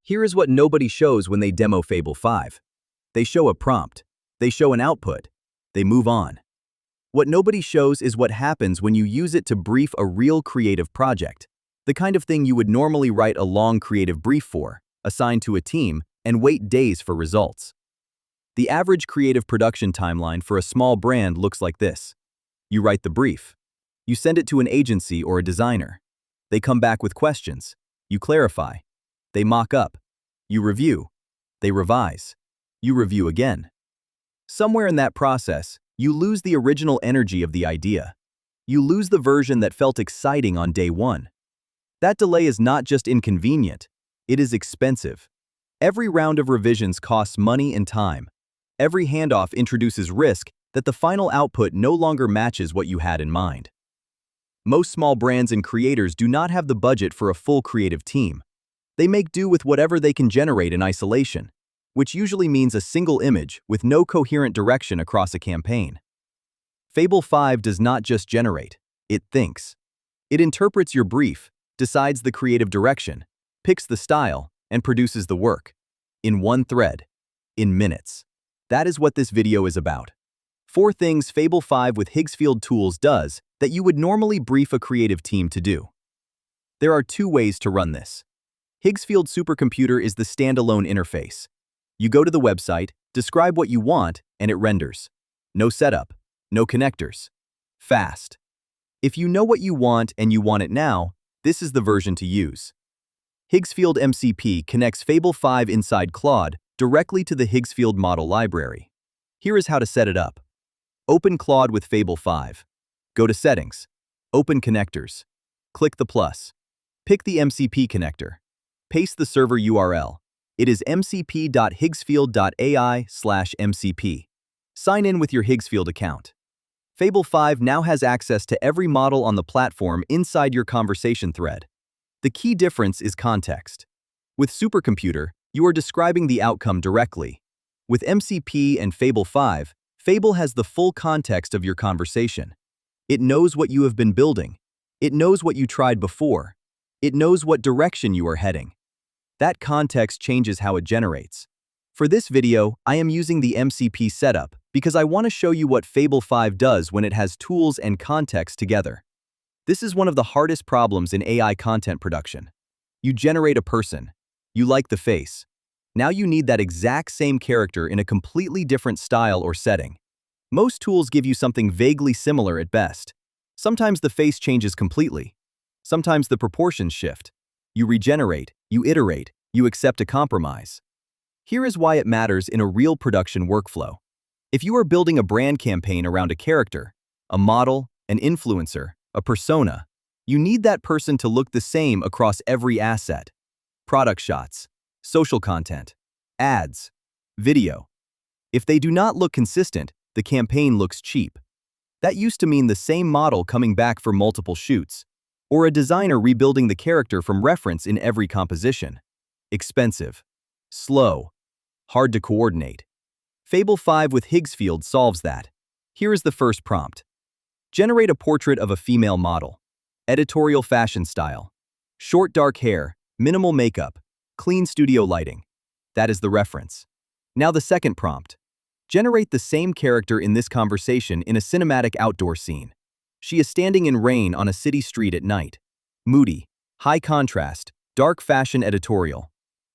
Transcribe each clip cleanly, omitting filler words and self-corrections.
Here is what nobody shows when they demo Fable 5. They show a prompt. They show an output. They move on. What nobody shows is what happens when you use it to brief a real creative project, the kind of thing you would normally write a long creative brief for, assign to a team, and wait days for results. The average creative production timeline for a small brand looks like this. You write the brief. You send it to an agency or a designer. They come back with questions. You clarify. They mock up. You review. They revise. You review again. Somewhere in that process, you lose the original energy of the idea. You lose the version that felt exciting on day one. That delay is not just inconvenient, it is expensive. Every round of revisions costs money and time. Every handoff introduces risk that the final output no longer matches what you had in mind. Most small brands and creators do not have the budget for a full creative team. They make do with whatever they can generate in isolation, which usually means a single image with no coherent direction across a campaign. Fable 5 does not just generate, it thinks. It interprets your brief, decides the creative direction, picks the style, and produces the work. In one thread. In minutes. That is what this video is about. 4 things Fable 5 with Higgsfield tools does that you would normally brief a creative team to do. There are 2 ways to run this. Higgsfield Supercomputer is the standalone interface. You go to the website, describe what you want, and it renders. No setup, no connectors. Fast. If you know what you want and you want it now, this is the version to use. Higgsfield MCP connects Fable 5 inside Claude directly to the Higgsfield model library. Here is how to set it up. Open Claude with Fable 5. Go to Settings. Open Connectors. Click the plus. Pick the MCP connector. Paste the server URL. It is mcp.higgsfield.ai/mcp. Sign in with your Higgsfield account. Fable 5 now has access to every model on the platform inside your conversation thread. The key difference is context. With Supercomputer, you are describing the outcome directly. With MCP and Fable 5, Fable has the full context of your conversation. It knows what you have been building. It knows what you tried before. It knows what direction you are heading. That context changes how it generates. For this video, I am using the MCP setup because I want to show you what Fable 5 does when it has tools and context together. This is one of the hardest problems in AI content production. You generate a person. You like the face. Now you need that exact same character in a completely different style or setting. Most tools give you something vaguely similar at best. Sometimes the face changes completely. Sometimes the proportions shift. You regenerate, you iterate, you accept a compromise. Here is why it matters in a real production workflow. If you are building a brand campaign around a character, a model, an influencer, a persona, you need that person to look the same across every asset. Product shots, social content, ads, video. If they do not look consistent, the campaign looks cheap. That used to mean the same model coming back for multiple shoots, or a designer rebuilding the character from reference in every composition. Expensive, slow, hard to coordinate. Fable 5 with Higgsfield solves that. Here is the first prompt. Generate a portrait of a female model. Editorial fashion style. Short dark hair, minimal makeup, clean studio lighting. That is the reference. Now the second prompt. Generate the same character in this conversation in a cinematic outdoor scene. She is standing in rain on a city street at night. Moody, high contrast, dark fashion editorial.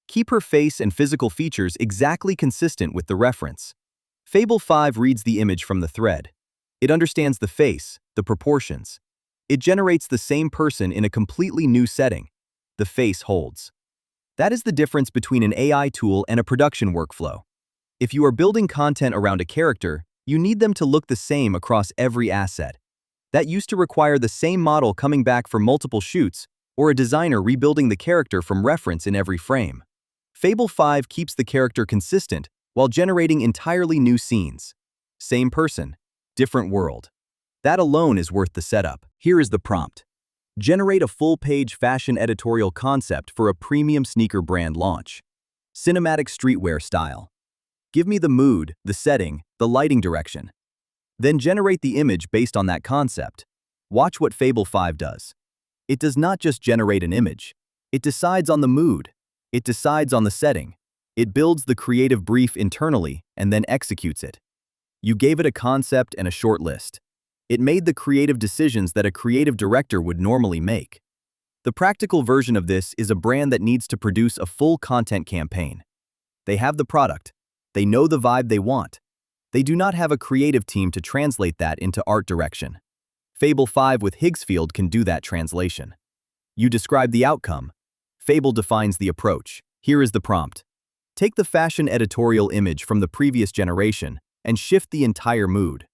Keep her face and physical features exactly consistent with the reference. Fable 5 reads the image from the thread. It understands the face, the proportions. It generates the same person in a completely new setting. The face holds. That is the difference between an AI tool and a production workflow. If you are building content around a character, you need them to look the same across every asset. That used to require the same model coming back for multiple shoots, or a designer rebuilding the character from reference in every frame. Fable 5 keeps the character consistent while generating entirely new scenes. Same person, different world. That alone is worth the setup. Here is the prompt. Generate a full-page fashion editorial concept for a premium sneaker brand launch. Cinematic streetwear style. Give me the mood, the setting, the lighting direction. Then generate the image based on that concept. Watch what Fable 5 does. It does not just generate an image. It decides on the mood. It decides on the setting. It builds the creative brief internally and then executes it. You gave it a concept and a short list. It made the creative decisions that a creative director would normally make. The practical version of this is a brand that needs to produce a full content campaign. They have the product. They know the vibe they want. They do not have a creative team to translate that into art direction. Fable 5 with Higgsfield can do that translation. You describe the outcome. Fable defines the approach. Here is the prompt. Take the fashion editorial image from the previous generation and shift the entire mood.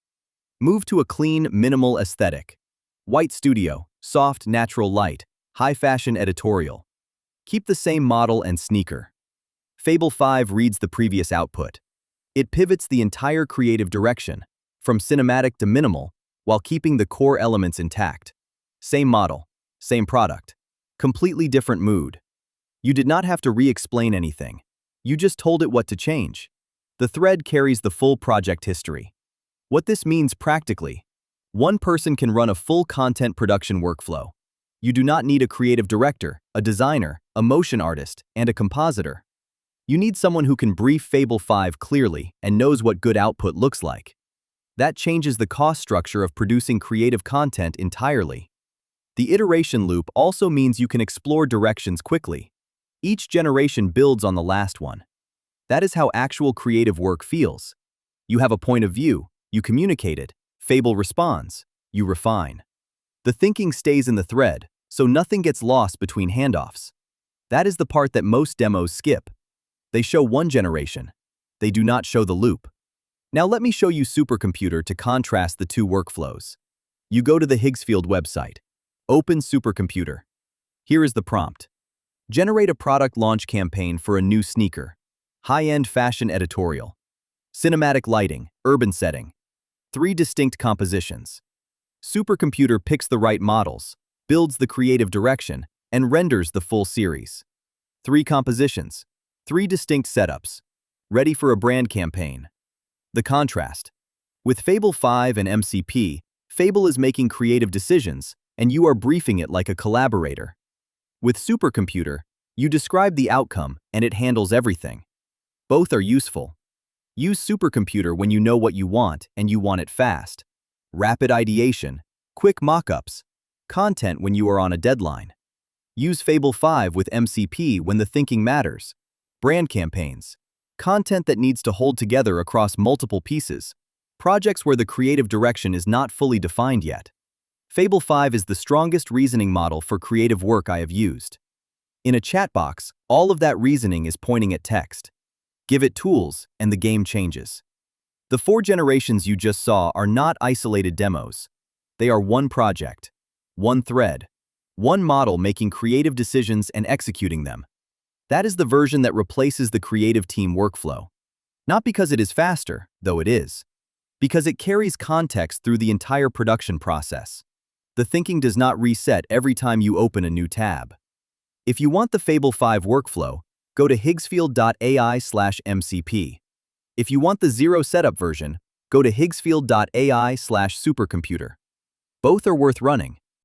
Move to a clean, minimal aesthetic. White studio, soft, natural light, high fashion editorial. Keep the same model and sneaker. Fable 5 reads the previous output. It pivots the entire creative direction, from cinematic to minimal, while keeping the core elements intact. Same model, same product, completely different mood. You did not have to re-explain anything. You just told it what to change. The thread carries the full project history. What this means practically: one person can run a full content production workflow. You do not need a creative director, a designer, a motion artist, and a compositor. You need someone who can brief Fable 5 clearly and knows what good output looks like. That changes the cost structure of producing creative content entirely. The iteration loop also means you can explore directions quickly. Each generation builds on the last one. That is how actual creative work feels. You have a point of view, you communicate it, Fable responds, you refine. The thinking stays in the thread, so nothing gets lost between handoffs. That is the part that most demos skip. They show one generation. They do not show the loop. Now let me show you Supercomputer to contrast the two workflows. You go to the Higgsfield website. Open Supercomputer. Here is the prompt. Generate a product launch campaign for a new sneaker. High-end fashion editorial. Cinematic lighting, urban setting. 3 distinct compositions. Supercomputer picks the right models, builds the creative direction, and renders the full series. 3 compositions. 3 distinct setups. Ready for a brand campaign. The contrast. With Fable 5 and MCP, Fable is making creative decisions, and you are briefing it like a collaborator. With Supercomputer, you describe the outcome, and it handles everything. Both are useful. Use Supercomputer when you know what you want, and you want it fast. Rapid ideation, quick mock-ups, content when you are on a deadline. Use Fable 5 with MCP when the thinking matters. Brand campaigns, content that needs to hold together across multiple pieces, projects where the creative direction is not fully defined yet. Fable 5 is the strongest reasoning model for creative work I have used. In a chat box, all of that reasoning is pointing at text. Give it tools, and the game changes. The 4 generations you just saw are not isolated demos. They are one project, one thread, one model making creative decisions and executing them. That is the version that replaces the creative team workflow. Not because it is faster, though it is. Because it carries context through the entire production process. The thinking does not reset every time you open a new tab. If you want the Fable 5 workflow, go to higgsfield.ai/MCP. If you want the zero setup version, go to higgsfield.ai/supercomputer. Both are worth running.